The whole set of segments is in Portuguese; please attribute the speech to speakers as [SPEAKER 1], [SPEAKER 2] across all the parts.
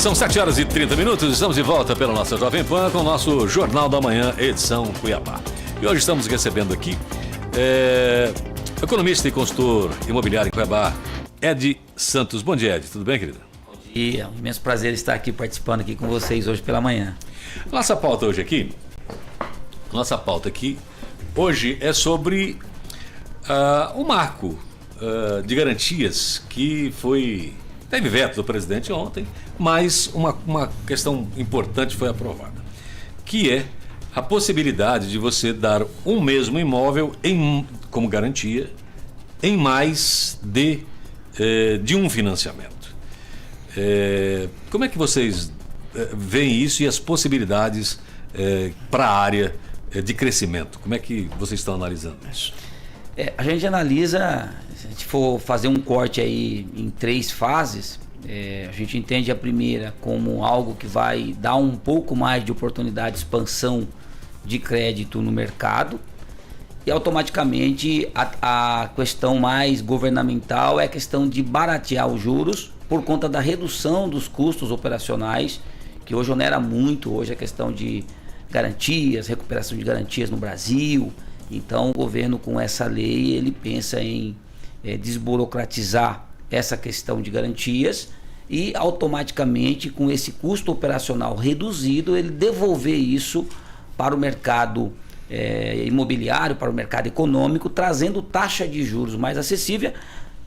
[SPEAKER 1] São 7h30, estamos de volta pela nossa Jovem Pan com o nosso Jornal da Manhã, edição Cuiabá. E hoje estamos recebendo aqui economista e consultor imobiliário em Cuiabá, Ed Santos. Bom dia, Ed. Tudo bem, querido?
[SPEAKER 2] Bom dia, é um imenso prazer estar aqui participando aqui com vocês hoje pela manhã.
[SPEAKER 1] Nossa pauta aqui hoje é sobre o marco de garantias que teve veto do presidente ontem, mas uma questão importante foi aprovada, que é a possibilidade de você dar um mesmo imóvel como garantia em mais de um financiamento. Como é que vocês veem isso e as possibilidades para a área de crescimento? Como é que vocês estão analisando isso?
[SPEAKER 2] A gente analisa, se a gente for fazer um corte aí em 3 fases, a gente entende a primeira como algo que vai dar um pouco mais de oportunidade de expansão de crédito no mercado, e automaticamente a questão mais governamental é a questão de baratear os juros por conta da redução dos custos operacionais, que hoje onera muito hoje a questão de garantias, recuperação de garantias no Brasil. Então o governo, com essa lei, ele pensa em desburocratizar essa questão de garantias e automaticamente, com esse custo operacional reduzido, ele devolver isso para o mercado imobiliário, para o mercado econômico, trazendo taxa de juros mais acessível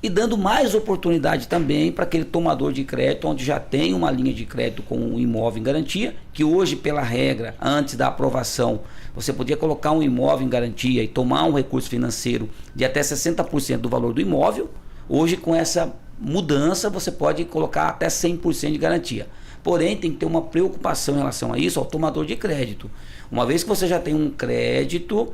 [SPEAKER 2] e dando mais oportunidade também para aquele tomador de crédito onde já tem uma linha de crédito com um imóvel em garantia, que hoje, pela regra, antes da aprovação, você podia colocar um imóvel em garantia e tomar um recurso financeiro de até 60% do valor do imóvel. Hoje, com essa mudança, você pode colocar até 100% de garantia. Porém, tem que ter uma preocupação em relação a isso ao tomador de crédito. Uma vez que você já tem um crédito,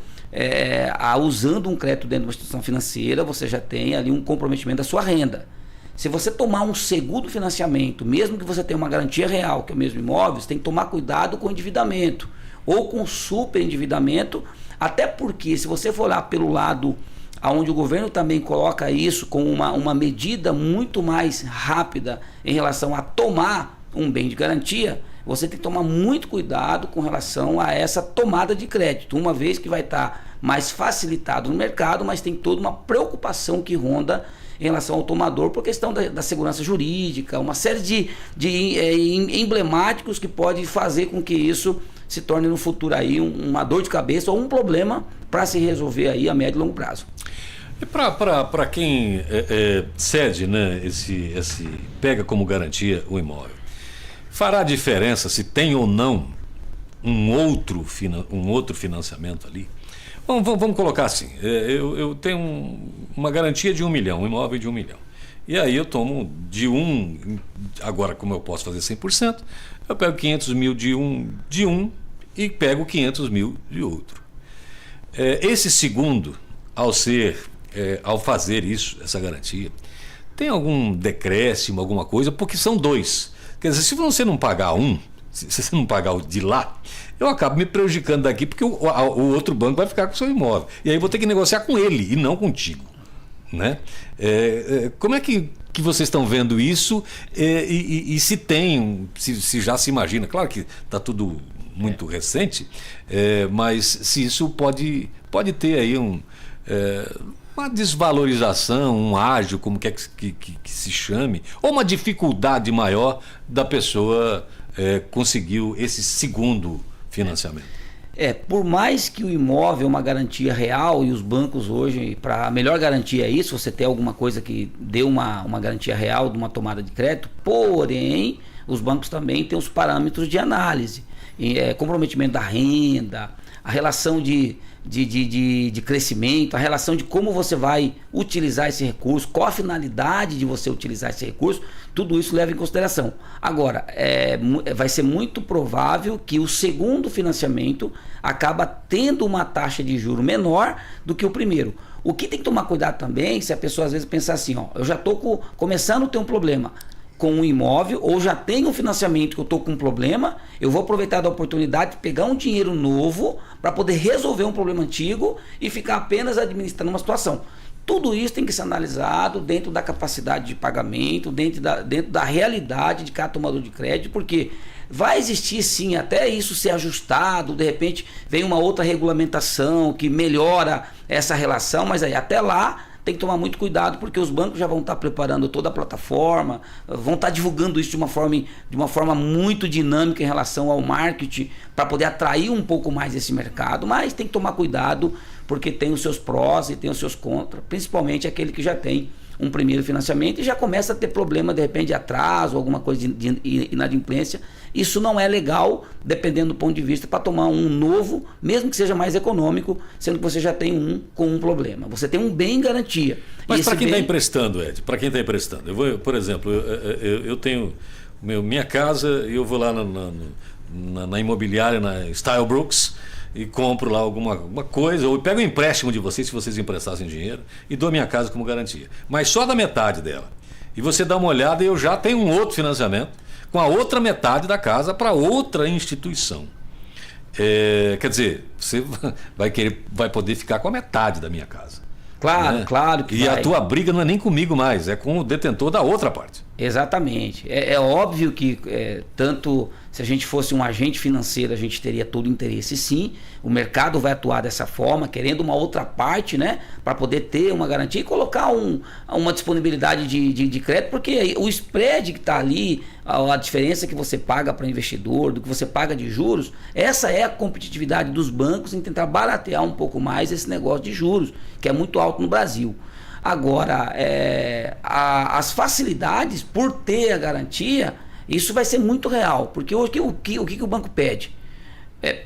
[SPEAKER 2] usando um crédito dentro de uma instituição financeira, você já tem ali um comprometimento da sua renda. Se você tomar um segundo financiamento, mesmo que você tenha uma garantia real, que é o mesmo imóvel, você tem que tomar cuidado com o endividamento ou com o superendividamento, até porque, se você for lá pelo lado onde o governo também coloca isso com uma medida muito mais rápida em relação a tomar um bem de garantia, você tem que tomar muito cuidado com relação a essa tomada de crédito, uma vez que vai estar mais facilitado no mercado, mas tem toda uma preocupação que ronda em relação ao tomador por questão da segurança jurídica, uma série de emblemáticos que pode fazer com que isso se torne no futuro aí uma dor de cabeça ou um problema para se resolver aí a médio e longo prazo.
[SPEAKER 1] E para quem cede, né, pega como garantia o imóvel, fará diferença se tem ou não um outro financiamento ali? Vamos colocar assim, eu tenho uma garantia de 1 milhão, um imóvel de 1 milhão. E aí eu tomo agora como eu posso fazer 100%, eu pego 500 mil de um e pego 500 mil de outro. Esse segundo, ao fazer isso, essa garantia, tem algum decréscimo, alguma coisa? Porque são 2. Quer dizer, se você não pagar se você não pagar o de lá, eu acabo me prejudicando daqui, porque o outro banco vai ficar com o seu imóvel. E aí eu vou ter que negociar com ele e não contigo, né? Como é que vocês estão vendo isso? E se já se imagina, claro que está tudo muito recente, mas se isso pode ter aí uma desvalorização, um ágio, como quer que se chame, ou uma dificuldade maior da pessoa conseguir esse segundo financiamento.
[SPEAKER 2] Por mais que o imóvel é uma garantia real, e os bancos hoje, para a melhor garantia é isso, você ter alguma coisa que dê uma garantia real de uma tomada de crédito, porém, os bancos também têm os parâmetros de análise, comprometimento da renda, a relação de crescimento, a relação de como você vai utilizar esse recurso, qual a finalidade de você utilizar esse recurso, tudo isso leva em consideração. Agora, vai ser muito provável que o segundo financiamento acaba tendo uma taxa de juro menor do que o primeiro. O que tem que tomar cuidado também, se a pessoa às vezes pensar assim, eu já estou começando a ter um problema com um imóvel, ou já tenho um financiamento que eu estou com um problema, eu vou aproveitar da oportunidade de pegar um dinheiro novo para poder resolver um problema antigo e ficar apenas administrando uma situação. Tudo isso tem que ser analisado dentro da capacidade de pagamento, dentro da realidade de cada tomador de crédito, porque vai existir sim, até isso ser ajustado, de repente vem uma outra regulamentação que melhora essa relação, mas aí até lá tem que tomar muito cuidado, porque os bancos já vão estar preparando toda a plataforma, vão estar divulgando isso de uma forma muito dinâmica em relação ao marketing, para poder atrair um pouco mais esse mercado, mas tem que tomar cuidado, porque tem os seus prós e tem os seus contras, principalmente aquele que já tem um primeiro financiamento e já começa a ter problema, de repente, de atraso, alguma coisa de inadimplência. Isso não é legal, dependendo do ponto de vista, para tomar um novo, mesmo que seja mais econômico, sendo que você já tem um com um problema. Você tem um bem em garantia.
[SPEAKER 1] Mas para quem está emprestando, Ed, para quem está emprestando, por exemplo, eu tenho minha casa, eu vou lá na imobiliária, na Style Brooks, e compro lá alguma coisa, ou pego um empréstimo de vocês, se vocês emprestassem dinheiro, e dou minha casa como garantia. Mas só da metade dela. E você dá uma olhada e eu já tenho um outro financiamento com a outra metade da casa para outra instituição. Quer dizer, você vai poder ficar com a metade da minha casa.
[SPEAKER 2] Claro,
[SPEAKER 1] né?
[SPEAKER 2] Claro que
[SPEAKER 1] E
[SPEAKER 2] vai.
[SPEAKER 1] a tua briga não é nem comigo mais, é com o detentor da outra parte.
[SPEAKER 2] Exatamente. É óbvio que tanto se a gente fosse um agente financeiro, a gente teria todo o interesse, sim. O mercado vai atuar dessa forma, querendo uma outra parte, né, para poder ter uma garantia e colocar uma disponibilidade de crédito, porque o spread que está ali, a diferença que você paga para o investidor, do que você paga de juros, essa é a competitividade dos bancos em tentar baratear um pouco mais esse negócio de juros, que é muito alto no Brasil. Agora, as facilidades por ter a garantia, isso vai ser muito real, porque hoje o que o banco pede?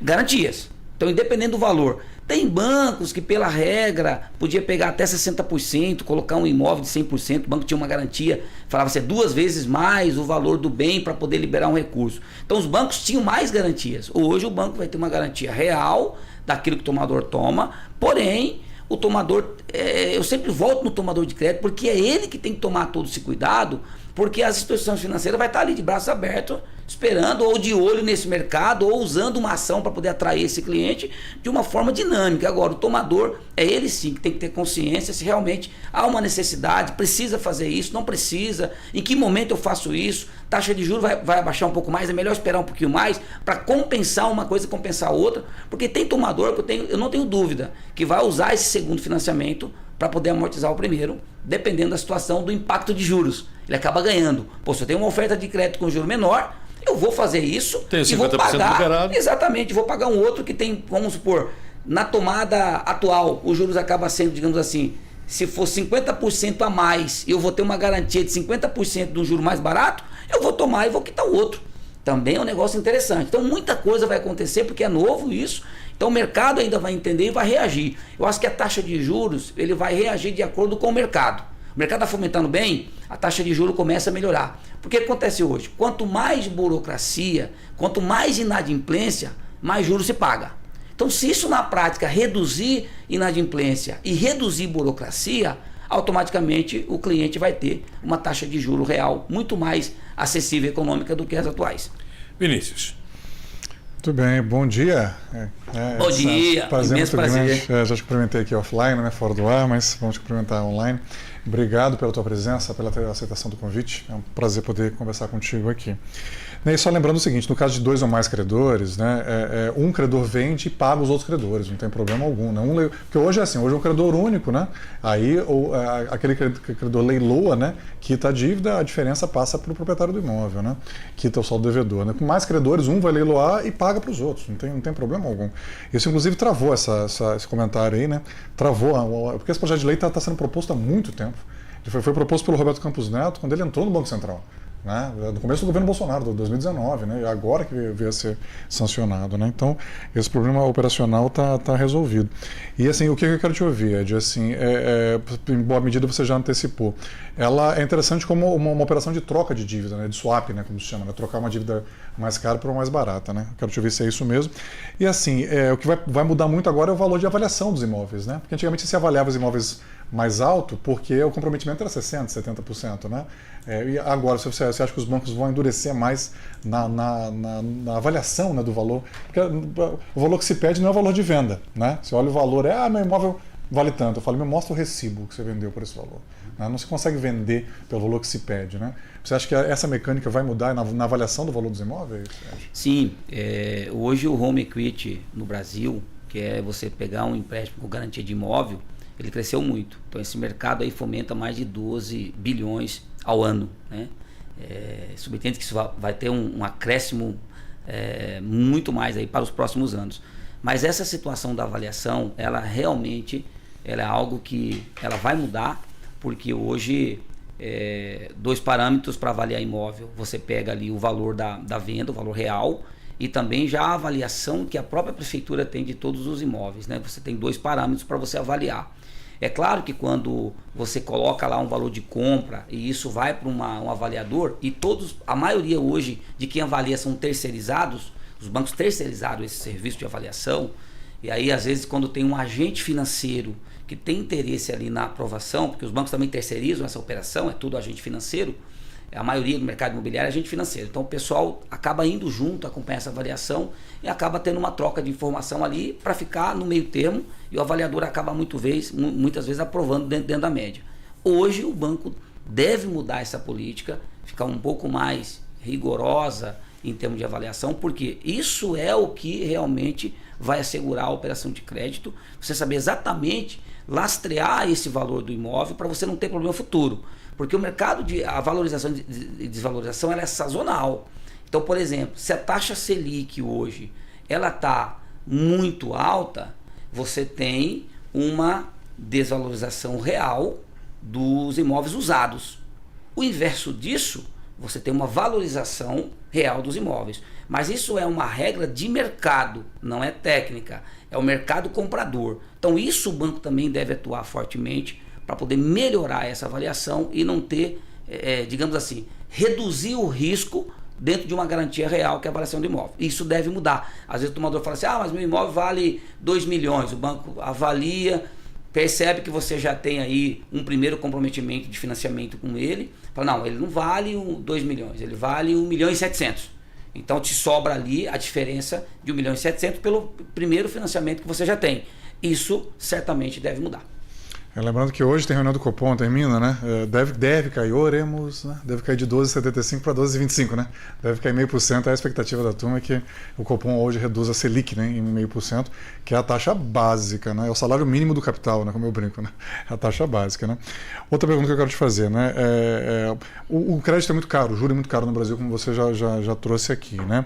[SPEAKER 2] Garantias. Então, independente do valor. Tem bancos que, pela regra, podia pegar até 60%, colocar um imóvel de 100%, o banco tinha uma garantia, falava ser 2 vezes mais o valor do bem para poder liberar um recurso. Então, os bancos tinham mais garantias. Hoje, o banco vai ter uma garantia real daquilo que o tomador toma, porém, o tomador, eu sempre volto no tomador de crédito, porque é ele que tem que tomar todo esse cuidado, porque as instituições financeiras vai estar ali de braços abertos, esperando, ou de olho nesse mercado, ou usando uma ação para poder atrair esse cliente de uma forma dinâmica. Agora, o tomador, é ele sim que tem que ter consciência se realmente há uma necessidade, precisa fazer isso, não precisa, em que momento eu faço isso, taxa de juros vai abaixar um pouco mais, é melhor esperar um pouquinho mais para compensar uma coisa e compensar outra, porque tem tomador que eu não tenho dúvida que vai usar esse segundo financiamento para poder amortizar o primeiro, dependendo da situação do impacto de juros. Ele acaba ganhando. Se eu tenho uma oferta de crédito com juro menor, eu vou fazer isso e vou pagar.
[SPEAKER 1] Liberado.
[SPEAKER 2] Exatamente, vou pagar um outro que tem, vamos supor, na tomada atual, os juros acaba sendo, digamos assim, se for 50% a mais, eu vou ter uma garantia de 50% do juro mais barato, eu vou tomar e vou quitar o outro. Também é um negócio interessante. Então, muita coisa vai acontecer, porque é novo isso. Então, o mercado ainda vai entender e vai reagir. Eu acho que a taxa de juros, ele vai reagir de acordo com o mercado. O mercado está fomentando bem, a taxa de juros começa a melhorar. Porque o que acontece hoje? Quanto mais burocracia, quanto mais inadimplência, mais juros se paga. Então, se isso na prática reduzir inadimplência e reduzir burocracia, automaticamente o cliente vai ter uma taxa de juro real muito mais acessível e econômica do que as atuais.
[SPEAKER 1] Vinícius.
[SPEAKER 3] Muito bem, bom dia.
[SPEAKER 2] Bom dia,
[SPEAKER 3] Imenso
[SPEAKER 2] prazer.
[SPEAKER 3] Já te cumprimentei aqui offline, né, fora do ar, mas vamos te cumprimentar online. Obrigado pela tua presença, pela aceitação do convite. É um prazer poder conversar contigo aqui. E só lembrando o seguinte, no caso de 2 ou mais credores, né, um credor vende e paga os outros credores, não tem problema algum. Né? Porque hoje é assim, hoje é um credor único, né? Aí aquele credor leiloa, né, quita a dívida, a diferença passa para o proprietário do imóvel, né? Quita o saldo devedor. Né? Com mais credores, um vai leiloar e paga para os outros, não tem problema algum. Isso inclusive travou esse comentário aí, né? Travou, porque esse projeto de lei está sendo proposto há muito tempo. Ele foi proposto pelo Roberto Campos Neto quando ele entrou no Banco Central. Né? No começo do governo Bolsonaro, de 2019, né? E agora que veio a ser sancionado. Né? Então, esse problema operacional está resolvido. E assim, o que eu quero te ouvir, Ed, assim, em boa medida você já antecipou. Ela é interessante como uma operação de troca de dívida, né? De swap, né? Como se chama, né? Trocar uma dívida mais cara por uma mais barata. Né? Quero te ouvir se é isso mesmo. E assim, o que vai mudar muito agora é o valor de avaliação dos imóveis. Né? Porque antigamente se avaliava os imóveis mais alto porque o comprometimento era 60%, 70%. Né? E agora, você acha que os bancos vão endurecer mais na avaliação, né, do valor? Porque o valor que se pede não é o valor de venda. Né? Você olha o valor, meu imóvel vale tanto. Eu falo, me mostra o recibo que você vendeu por esse valor. Não se consegue vender pelo valor que se pede, né? Você acha que essa mecânica vai mudar na avaliação do valor dos imóveis?
[SPEAKER 2] Sim, hoje o home equity no Brasil, que é você pegar um empréstimo com garantia de imóvel, ele cresceu muito. Então esse mercado aí fomenta mais de 12 bilhões ao ano, né? Subentende que isso vai ter um acréscimo muito mais aí para os próximos anos. Mas essa situação da avaliação, ela realmente é algo que ela vai mudar, porque hoje 2 parâmetros para avaliar imóvel. Você pega ali o valor da venda, o valor real, e também já a avaliação que a própria prefeitura tem de todos os imóveis, né? Você tem 2 parâmetros para você avaliar. É claro que quando você coloca lá um valor de compra e isso vai para um avaliador, e a maioria hoje de quem avalia são terceirizados, os bancos terceirizaram esse serviço de avaliação, e aí às vezes quando tem um agente financeiro que tem interesse ali na aprovação, porque os bancos também terceirizam essa operação, é tudo agente financeiro, a maioria do mercado imobiliário é agente financeiro, então o pessoal acaba indo junto, acompanha essa avaliação e acaba tendo uma troca de informação ali para ficar no meio termo, e o avaliador acaba muitas vezes aprovando dentro da média. Hoje o banco deve mudar essa política, ficar um pouco mais rigorosa em termos de avaliação, porque isso é o que realmente vai assegurar a operação de crédito, você saber exatamente lastrear esse valor do imóvel para você não ter problema futuro, porque o mercado a valorização e desvalorização ela é sazonal. Então, por exemplo, se a taxa Selic hoje ela está muito alta, você tem uma desvalorização real dos imóveis usados. O inverso disso, você tem uma valorização real dos imóveis. Mas isso é uma regra de mercado, não é técnica. É o mercado comprador. Então isso o banco também deve atuar fortemente para poder melhorar essa avaliação e não ter, digamos assim, reduzir o risco dentro de uma garantia real que é a avaliação do imóvel. Isso deve mudar. Às vezes o tomador fala assim, mas meu imóvel vale 2 milhões. O banco avalia, percebe que você já tem aí um primeiro comprometimento de financiamento com ele. Fala, não, ele não vale 2 milhões, ele vale 1 milhão e 700. Então te sobra ali a diferença de 1 milhão e 700 pelo primeiro financiamento que você já tem. Isso certamente deve mudar.
[SPEAKER 3] Lembrando que hoje tem reunião do Copom, termina, né? Deve cair, oremos, né? Deve cair de 12,75 para 12,25, né? Deve cair 0,5%. A expectativa da turma é que o Copom hoje reduza a Selic, né, em 0,5%, que é a taxa básica, né? É o salário mínimo do capital, né? Como eu brinco, né? É a taxa básica, né? Outra pergunta que eu quero te fazer, né? O crédito é muito caro, o juro é muito caro no Brasil, como você já trouxe aqui, né?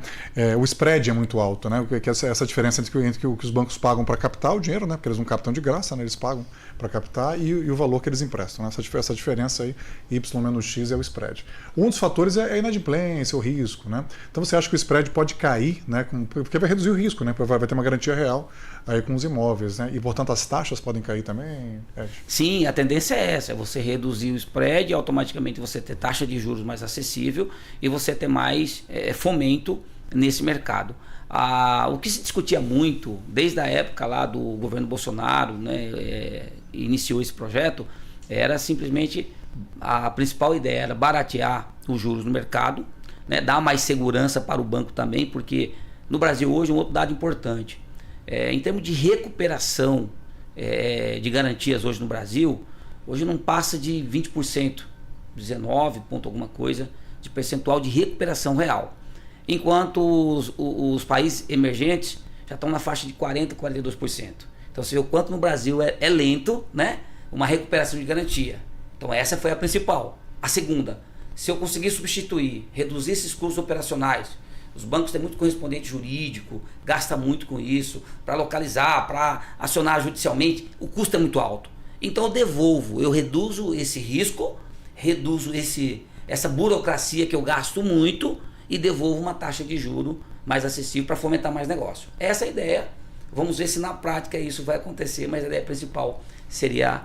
[SPEAKER 3] O spread é muito alto, né? Que é essa diferença entre o que os bancos pagam para captar o dinheiro, né? Porque eles não captam de graça, né? Eles pagam para captar e o valor que eles emprestam, né? Essa diferença aí, Y menos X, é o spread. Um dos fatores é a inadimplência, o risco, né? Então você acha que o spread pode cair, né? Porque vai reduzir o risco, né? Vai ter uma garantia real aí com os imóveis, né? E portanto as taxas podem cair também, Ed?
[SPEAKER 2] Sim, a tendência é essa, é você reduzir o spread e automaticamente você ter taxa de juros mais acessível e você ter mais fomento nesse mercado. O que se discutia muito, desde a época lá do governo Bolsonaro, né, iniciou esse projeto, era simplesmente, a principal ideia era baratear os juros no mercado, né, dar mais segurança para o banco também, porque no Brasil hoje um outro dado importante, em termos de recuperação de garantias hoje no Brasil, hoje não passa de 20%, 19 ponto alguma coisa, de percentual de recuperação real. Enquanto os países emergentes já estão na faixa de 40%, 42%. Então você vê o quanto no Brasil é lento, né? Uma recuperação de garantia. Então essa foi a principal. A segunda, se eu conseguir substituir, reduzir esses custos operacionais, os bancos têm muito correspondente jurídico, gasta muito com isso, para localizar, para acionar judicialmente, o custo é muito alto. Então eu devolvo, eu reduzo esse risco, reduzo essa burocracia que eu gasto muito, e devolvo uma taxa de juro mais acessível para fomentar mais negócio. Essa é a ideia. Vamos ver se na prática isso vai acontecer, mas a ideia principal seria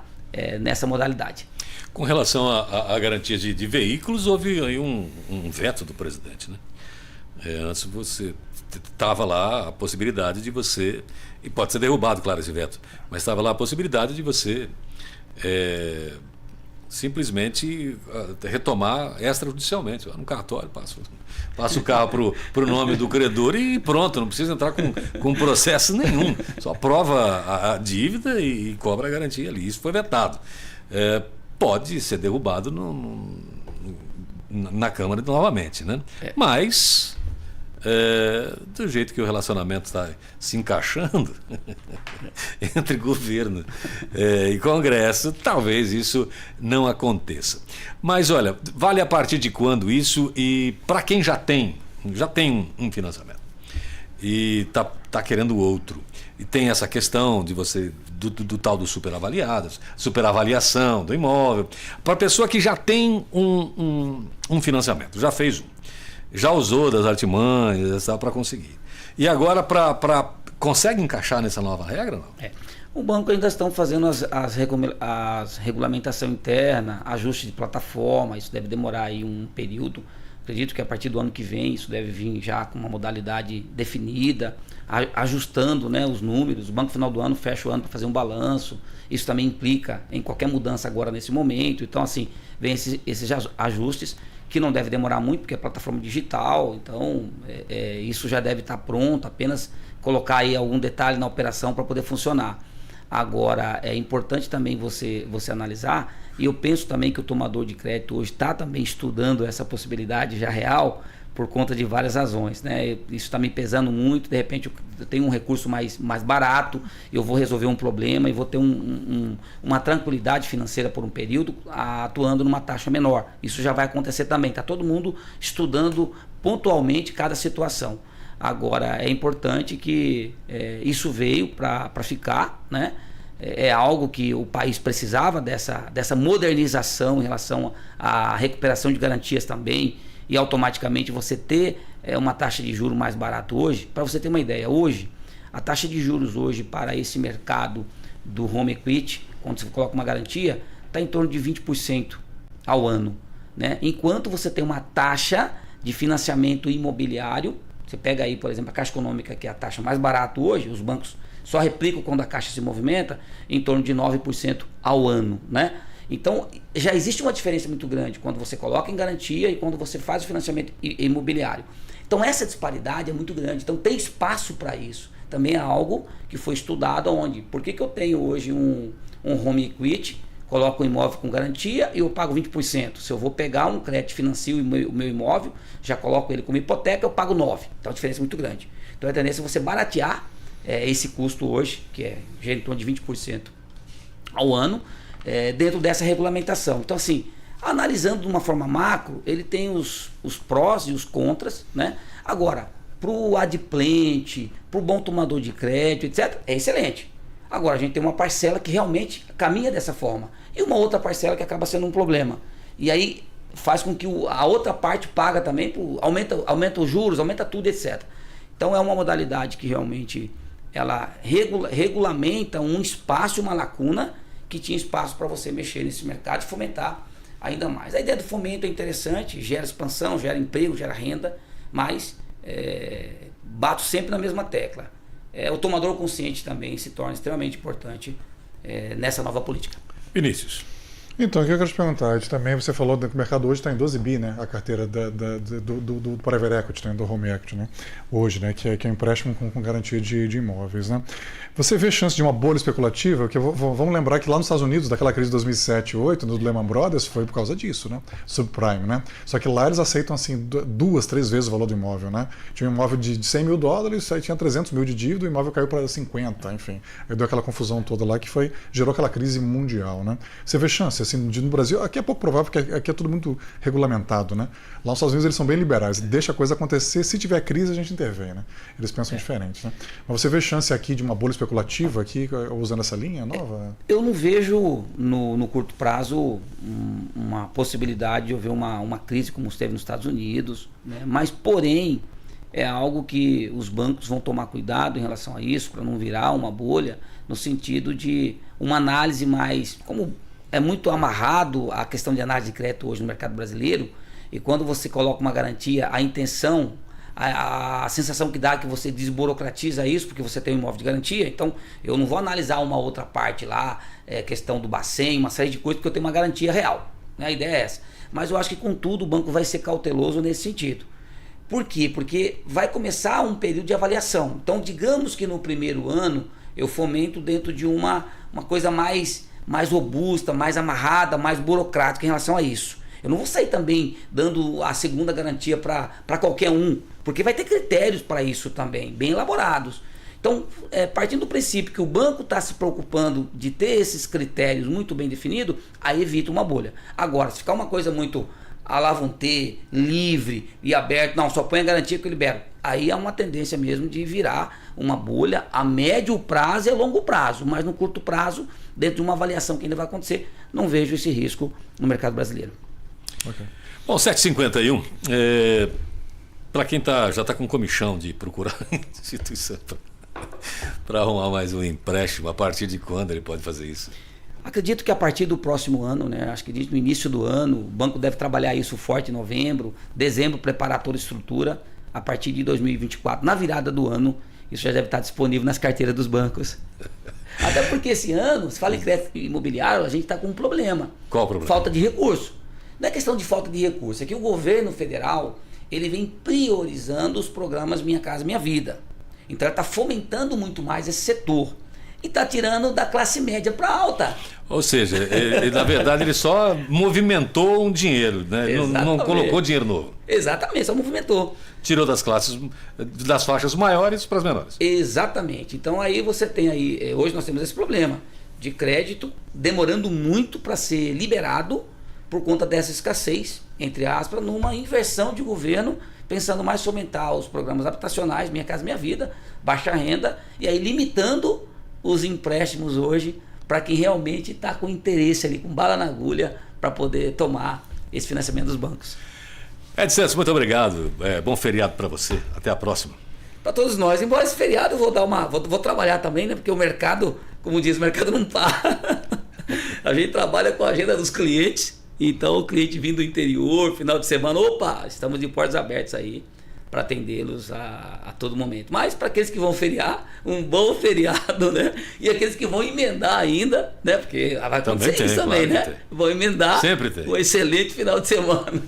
[SPEAKER 2] nessa modalidade.
[SPEAKER 1] Com relação à garantia de veículos, houve aí um veto do presidente, né? Antes você estava lá a possibilidade de você, e pode ser derrubado, claro, esse veto, mas estava lá a possibilidade de você simplesmente retomar extrajudicialmente. No cartório, passa o carro para o nome do credor e pronto, não precisa entrar com processo nenhum. Só prova a dívida e cobra a garantia ali. Isso foi vetado. Pode ser derrubado na Câmara novamente, né? Mas, do jeito que o relacionamento está se encaixando entre governo e Congresso, talvez isso não aconteça. Mas olha, vale a partir de quando isso, e para quem já tem um financiamento e tá querendo outro, e tem essa questão de você do tal do superavaliação do imóvel, para a pessoa que já tem um financiamento, já fez já usou das artimanhas para conseguir, e agora consegue encaixar nessa nova regra, não?
[SPEAKER 2] O banco ainda estão fazendo as regulamentação interna, ajuste de plataforma, isso deve demorar aí um período. Acredito que a partir do ano que vem isso deve vir já com uma modalidade definida, ajustando, né, os números. O banco, no final do ano, fecha o ano para fazer um balanço. Isso também implica em qualquer mudança agora nesse momento. Então, assim, vem esses ajustes que não deve demorar muito, porque é plataforma digital. Então, isso já deve estar pronto, apenas colocar aí algum detalhe na operação para poder funcionar. Agora, é importante também você analisar, e eu penso também que o tomador de crédito hoje está também estudando essa possibilidade já real, por conta de várias razões, né? Isso está me pesando muito. De repente eu tenho um recurso mais barato, eu vou resolver um problema e vou ter uma tranquilidade financeira por um período, atuando numa taxa menor. Isso já vai acontecer também. Está todo mundo estudando pontualmente cada situação. Agora, é importante que isso veio para ficar, né? É algo que o país precisava dessa modernização em relação à recuperação de garantias também, e automaticamente você ter uma taxa de juros mais barata hoje. Para você ter uma ideia, hoje, a taxa de juros hoje para esse mercado do home equity, quando você coloca uma garantia, está em torno de 20% ao ano, né? Enquanto você tem uma taxa de financiamento imobiliário, você pega aí, por exemplo, a Caixa Econômica, que é a taxa mais barata hoje, os bancos só replicam quando a Caixa se movimenta, em torno de 9% ao ano, né? Então, já existe uma diferença muito grande quando você coloca em garantia e quando você faz o financiamento imobiliário. Então, essa disparidade é muito grande. Então, tem espaço para isso. Também é algo que foi estudado onde? Por que eu tenho hoje um home equity, coloco um imóvel com garantia e eu pago 20%? Se eu vou pegar um crédito, financio o meu imóvel, já coloco ele como hipoteca, eu pago 9%. Então, a diferença é muito grande. Então, a tendência é você baratear esse custo hoje, que é em torno de 20% ao ano, dentro dessa regulamentação. Então, assim, analisando de uma forma macro, ele tem os prós e os contras, né? Agora, para o adimplente, para o bom tomador de crédito, etc., é excelente. Agora, a gente tem uma parcela que realmente caminha dessa forma e uma outra parcela que acaba sendo um problema. E aí faz com que a outra parte paga também, aumenta os juros, aumenta tudo, etc. Então, é uma modalidade que realmente ela regulamenta um espaço, uma lacuna, que tinha espaço para você mexer nesse mercado e fomentar ainda mais. A ideia do fomento é interessante, gera expansão, gera emprego, gera renda, mas bato sempre na mesma tecla. O tomador consciente também se torna extremamente importante nessa nova política.
[SPEAKER 3] Vinícius. Então, o que eu quero te perguntar? Também você falou que o mercado hoje está em 12 bi, né? A carteira do Private Equity, né? Do Home Equity, né? Hoje, né? Que é empréstimo com garantia de imóveis, né? Você vê chance de uma bolha especulativa? Vamos lembrar que lá nos Estados Unidos, daquela crise de 2007 e 2008, do Lehman Brothers, foi por causa disso, né? Subprime, né? Só que lá eles aceitam assim 2, 3 vezes o valor do imóvel, né? Tinha um imóvel de 100 mil dólares, aí tinha 300 mil de dívida, o imóvel caiu para 50, enfim. Aí deu aquela confusão toda lá que gerou aquela crise mundial, né? Você vê chance, assim, no Brasil, aqui é pouco provável, porque aqui é tudo muito regulamentado, né? Lá nos Estados Unidos eles são bem liberais, deixa a coisa acontecer, se tiver crise a gente intervém, né? Eles pensam diferente, né? Mas você vê chance aqui de uma bolha especulativa aqui, usando essa linha nova?
[SPEAKER 2] Eu não vejo no curto prazo uma possibilidade de haver uma crise como esteve nos Estados Unidos, né? Mas, porém, é algo que os bancos vão tomar cuidado em relação a isso, para não virar uma bolha, no sentido de uma análise mais... como é muito amarrado a questão de análise de crédito hoje no mercado brasileiro, e quando você coloca uma garantia, a intenção, a sensação que dá que você desburocratiza isso, porque você tem um imóvel de garantia. Então, eu não vou analisar uma outra parte lá, questão do Bacen, uma série de coisas, porque eu tenho uma garantia real. Né? A ideia é essa. Mas eu acho que, contudo, o banco vai ser cauteloso nesse sentido. Por quê? Porque vai começar um período de avaliação. Então, digamos que no primeiro ano, eu fomento dentro de uma coisa mais robusta, mais amarrada, mais burocrática em relação a isso. Eu não vou sair também dando a segunda garantia para qualquer um, porque vai ter critérios para isso também, bem elaborados. Então, partindo do princípio que o banco está se preocupando de ter esses critérios muito bem definidos, aí evita uma bolha. Agora, se ficar uma coisa muito à la vontade, livre e aberto, não, só põe a garantia que eu libero, aí há uma tendência mesmo de virar uma bolha a médio prazo e a longo prazo, mas no curto prazo, dentro de uma avaliação que ainda vai acontecer, não vejo esse risco no mercado brasileiro.
[SPEAKER 1] Okay. Bom, 7h51, para quem já está com comichão de procurar instituição para arrumar mais um empréstimo, a partir de quando ele pode fazer isso?
[SPEAKER 2] Acredito que a partir do próximo ano, né? Acho que no início do ano, o banco deve trabalhar isso forte em novembro, dezembro, preparar toda a estrutura. A partir de 2024, na virada do ano, isso já deve estar disponível nas carteiras dos bancos. Até porque esse ano, se fala em crédito imobiliário, a gente está com um problema.
[SPEAKER 1] Qual o problema?
[SPEAKER 2] Falta de recurso. Não é questão de falta de recurso, é que o governo federal ele vem priorizando os programas Minha Casa Minha Vida. Então ele está fomentando muito mais esse setor. E está tirando da classe média para alta.
[SPEAKER 1] Ou seja, na verdade ele só movimentou um dinheiro, né? Não colocou dinheiro novo.
[SPEAKER 2] Exatamente, só movimentou.
[SPEAKER 1] Tirou das faixas maiores para as menores.
[SPEAKER 2] Exatamente. Então aí você tem aí, hoje nós temos esse problema de crédito demorando muito para ser liberado por conta dessa escassez, entre aspas, numa inversão de governo, pensando mais fomentar os programas habitacionais, Minha Casa Minha Vida, baixa renda, e aí limitando os empréstimos hoje para quem realmente está com interesse ali, com bala na agulha, para poder tomar esse financiamento dos bancos.
[SPEAKER 1] Ed Santos, muito obrigado. Bom feriado para você. Até a próxima.
[SPEAKER 2] Para todos nós. Embora esse feriado eu vou trabalhar também, né? Porque o mercado, como diz, o mercado não para. A gente trabalha com a agenda dos clientes. Então o cliente vindo do interior, final de semana, opa, estamos de portas abertas aí para atendê-los a todo momento. Mas para aqueles que vão feriar, um bom feriado, né? E aqueles que vão emendar ainda, né? Porque vai acontecer isso também, claro, né? Vão emendar.
[SPEAKER 1] Sempre tem.
[SPEAKER 2] Um excelente final de semana.